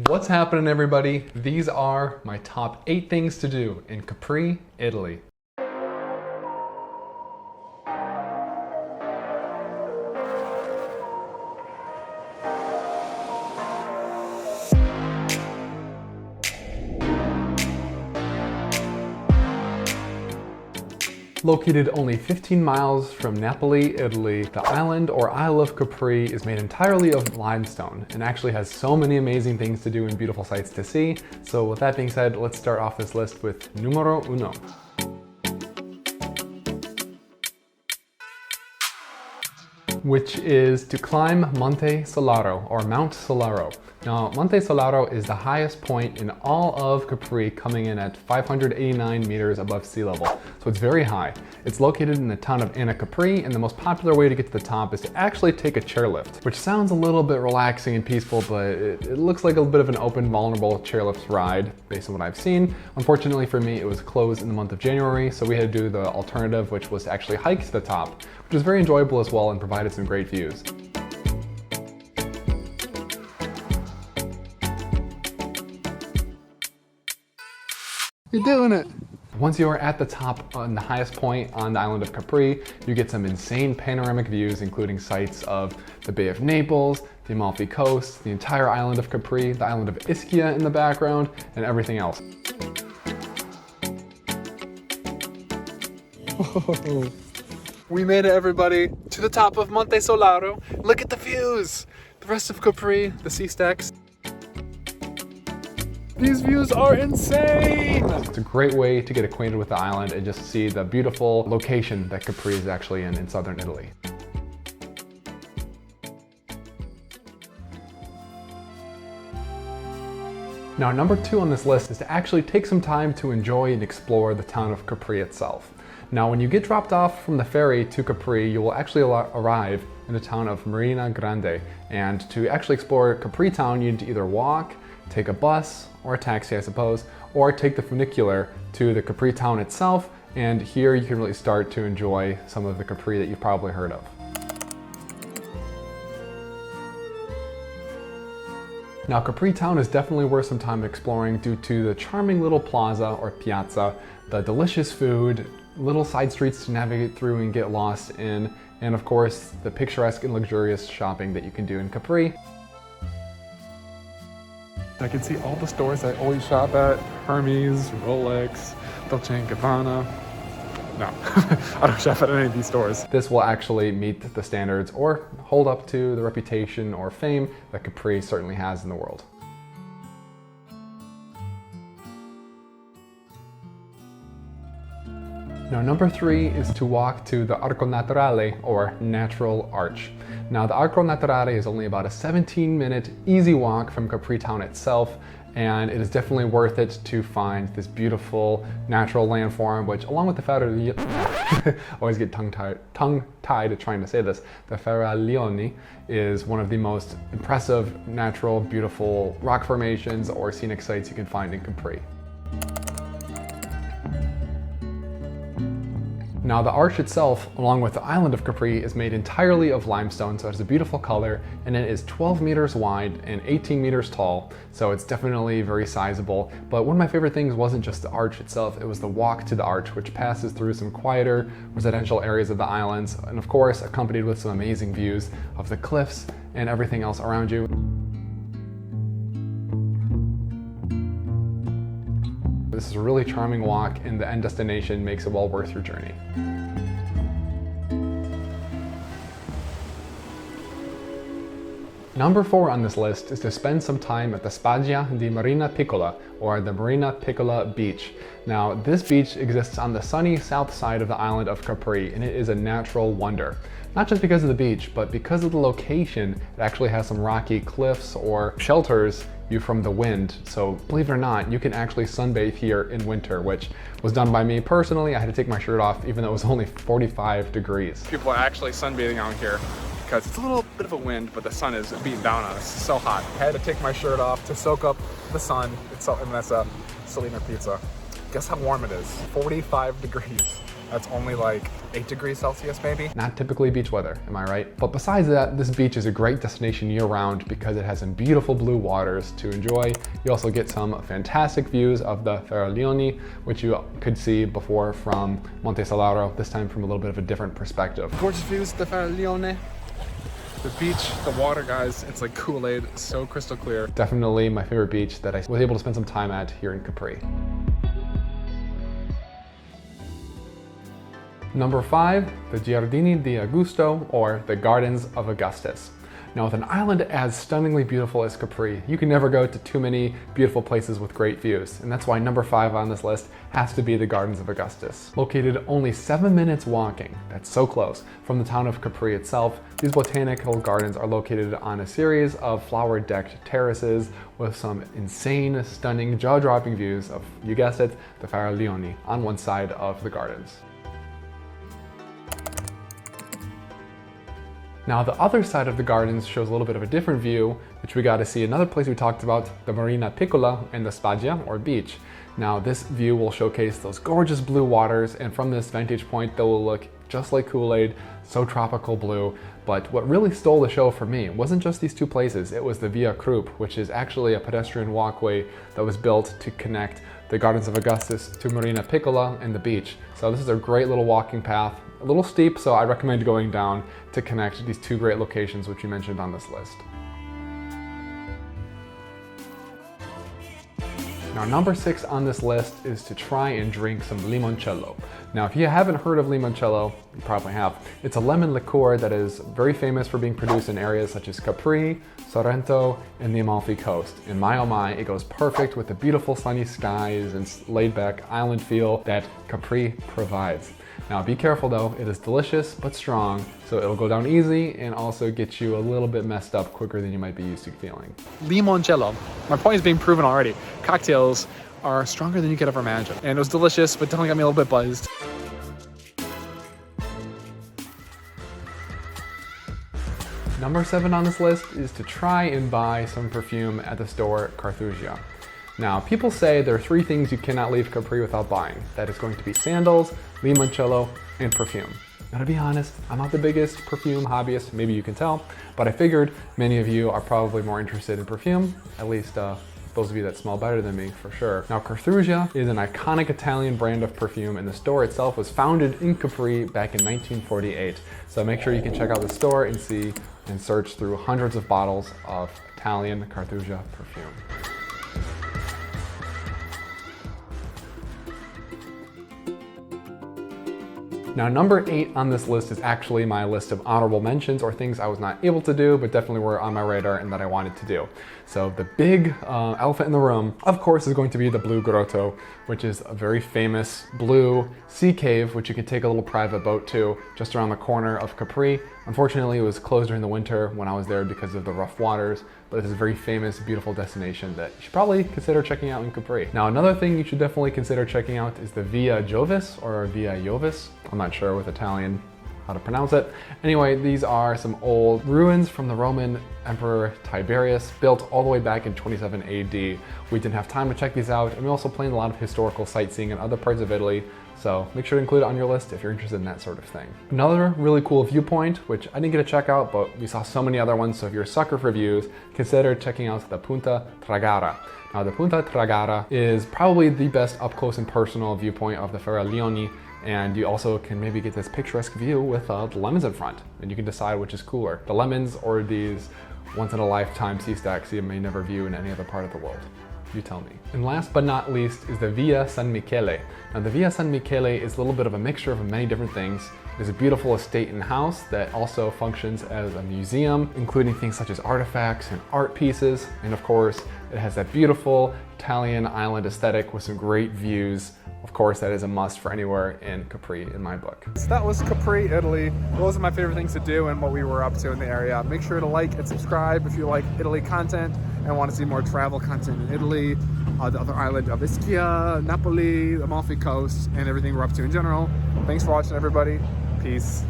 What's happening, everybody? These are my top 8 things to do in Capri, Italy. Located only 15 miles from Napoli, Italy, the island or Isle of Capri is made entirely of limestone and actually has so many amazing things to do and beautiful sights to see. So with that being said, let's start off this list with numero uno. Which is to climb Monte Solaro or Mount Solaro. Now, Monte Solaro is the highest point in all of Capri, coming in at 589 meters above sea level, so it's very high. It's located in the town of Capri, and the most popular way to get to the top is to actually take a chairlift, which sounds a little bit relaxing and peaceful, but it looks like a bit of an open, vulnerable chairlift ride based on what I've seen. Unfortunately for me, it was closed in the month of January, so we had to do the alternative, which was to actually hike to the top, which was very enjoyable as well and provided some great views. You're doing it! Once you are at the top on the highest point on the island of Capri, you get some insane panoramic views, including sights of the Bay of Naples, the Amalfi Coast, the entire island of Capri, the island of Ischia in the background, and everything else. Oh, we made it, everybody, to the top of Monte Solaro. Look at the views! The rest of Capri, the sea stacks. These views are insane! It's a great way to get acquainted with the island and just see the beautiful location that Capri is actually in southern Italy. Now, number 2 on this list is to actually take some time to enjoy and explore the town of Capri itself. Now, when you get dropped off from the ferry to Capri, you will actually arrive in the town of Marina Grande. And to actually explore Capri town, you need to either walk, take a bus, or a taxi, I suppose, or take the funicular to the Capri town itself, and here you can really start to enjoy some of the Capri that you've probably heard of. Now, Capri town is definitely worth some time exploring due to the charming little plaza or piazza, the delicious food, little side streets to navigate through and get lost in, and of course, the picturesque and luxurious shopping that you can do in Capri. I can see all the stores I always shop at: Hermes, Rolex, Dolce & Gabbana. No, I don't shop at any of these stores. This will actually meet the standards or hold up to the reputation or fame that Capri certainly has in the world. Now, number 3 is to walk to the Arco Naturale, or Natural Arch. Now, the Arco Naturale is only about a 17-minute easy walk from Capri town itself, and it is definitely worth it to find this beautiful natural landform, which, along with the Faraglioni, always get tongue-tied trying to say this, the Faraglioni is one of the most impressive, natural, beautiful rock formations or scenic sites you can find in Capri. Now, the arch itself, along with the island of Capri, is made entirely of limestone, so it has a beautiful color, and it is 12 meters wide and 18 meters tall, so it's definitely very sizable. But one of my favorite things wasn't just the arch itself, it was the walk to the arch, which passes through some quieter residential areas of the islands, and of course, accompanied with some amazing views of the cliffs and everything else around you. This is a really charming walk, and the end destination makes it well worth your journey. Number 4 on this list is to spend some time at the Spiaggia di Marina Piccola, or the Marina Piccola beach. Now, this beach exists on the sunny south side of the island of Capri, and it is a natural wonder. Not just because of the beach, but because of the location. It actually has some rocky cliffs or shelters you from the wind. So believe it or not, you can actually sunbathe here in winter, which was done by me personally. I had to take my shirt off even though it was only 45 degrees. People are actually sunbathing out here because it's a little bit of a wind, but the sun is beating down on us. It's so hot. I had to take my shirt off to soak up the sun. And that's a Salina pizza. Guess how warm it is? 45 degrees. That's only like 8 degrees Celsius maybe. Not typically beach weather, am I right? But besides that, this beach is a great destination year-round because it has some beautiful blue waters to enjoy. You also get some fantastic views of the Faraglioni, which you could see before from Monte Solaro, this time from a little bit of a different perspective. Gorgeous views of the Faraglioni. The beach, the water, guys, it's like Kool-Aid, so crystal clear. Definitely my favorite beach that I was able to spend some time at here in Capri. Number 5, the Giardini di Augusto, or the Gardens of Augustus. Now, with an island as stunningly beautiful as Capri, you can never go to too many beautiful places with great views, and that's why number 5 on this list has to be the Gardens of Augustus. Located only 7 minutes walking, that's so close, from the town of Capri itself, these botanical gardens are located on a series of flower-decked terraces with some insane, stunning, jaw-dropping views of, you guessed it, the Faraglioni on one side of the gardens. Now the other side of the gardens shows a little bit of a different view, which we got to see another place we talked about, the Marina Piccola and the Spiaggia, or beach. Now this view will showcase those gorgeous blue waters, and from this vantage point they will look just like Kool-Aid, so tropical blue. But what really stole the show for me wasn't just these two places, it was the Via Krupp, which is actually a pedestrian walkway that was built to connect the Gardens of Augustus to Marina Piccola and the beach. So this is a great little walking path, a little steep, so I recommend going down to connect these two great locations which we mentioned on this list. Now, number 6 on this list is to try and drink some limoncello. Now, if you haven't heard of limoncello, you probably have. It's a lemon liqueur that is very famous for being produced in areas such as Capri, Sorrento, and the Amalfi Coast. And my oh my, it goes perfect with the beautiful sunny skies and laid-back island feel that Capri provides. Now be careful though, it is delicious but strong, so it'll go down easy and also get you a little bit messed up quicker than you might be used to feeling. Limoncello. My point is being proven already. Cocktails are stronger than you could ever imagine. And it was delicious, but definitely got me a little bit buzzed. Number 7 on this list is to try and buy some perfume at the store Carthusian. Now, people say there are 3 things you cannot leave Capri without buying. That is going to be sandals, limoncello, and perfume. Now, to be honest, I'm not the biggest perfume hobbyist, maybe you can tell, but I figured many of you are probably more interested in perfume, at least those of you that smell better than me, for sure. Now, Carthusian is an iconic Italian brand of perfume, and the store itself was founded in Capri back in 1948. So make sure you can check out the store and see and search through hundreds of bottles of Italian Carthusian perfume. Now, number 8 on this list is actually my list of honorable mentions or things I was not able to do, but definitely were on my radar and that I wanted to do. So the big elephant in the room, of course, is going to be the Blue Grotto, which is a very famous blue sea cave, which you can take a little private boat to just around the corner of Capri. Unfortunately, it was closed during the winter when I was there because of the rough waters, but it is a very famous, beautiful destination that you should probably consider checking out in Capri. Now, another thing you should definitely consider checking out is the Via Jovis, or Via Jovis. I'm not sure with Italian how to pronounce it. Anyway, these are some old ruins from the Roman Emperor Tiberius, built all the way back in 27 AD. We didn't have time to check these out, and we also planned a lot of historical sightseeing in other parts of Italy, so make sure to include it on your list if you're interested in that sort of thing. Another really cool viewpoint, which I didn't get to check out, but we saw so many other ones, so if you're a sucker for views, consider checking out the Punta Tragara. Now, the Punta Tragara is probably the best up close and personal viewpoint of the Faraglioni, and you also can maybe get this picturesque view with the lemons in front, and you can decide which is cooler, the lemons or these once-in-a-lifetime sea stacks you may never view in any other part of the world. You tell me. And last but not least is the Via San Michele. Now, the Via San Michele is a little bit of a mixture of many different things. There's a beautiful estate and house that also functions as a museum, including things such as artifacts and art pieces. And of course, it has that beautiful Italian island aesthetic with some great views. Of course, that is a must for anywhere in Capri in my book. So that was Capri, Italy. Those are my favorite things to do and what we were up to in the area. Make sure to like and subscribe if you like Italy content and want to see more travel content in Italy, the other island of Ischia, Napoli, the Amalfi Coast, and everything we're up to in general. Thanks for watching, everybody. Peace.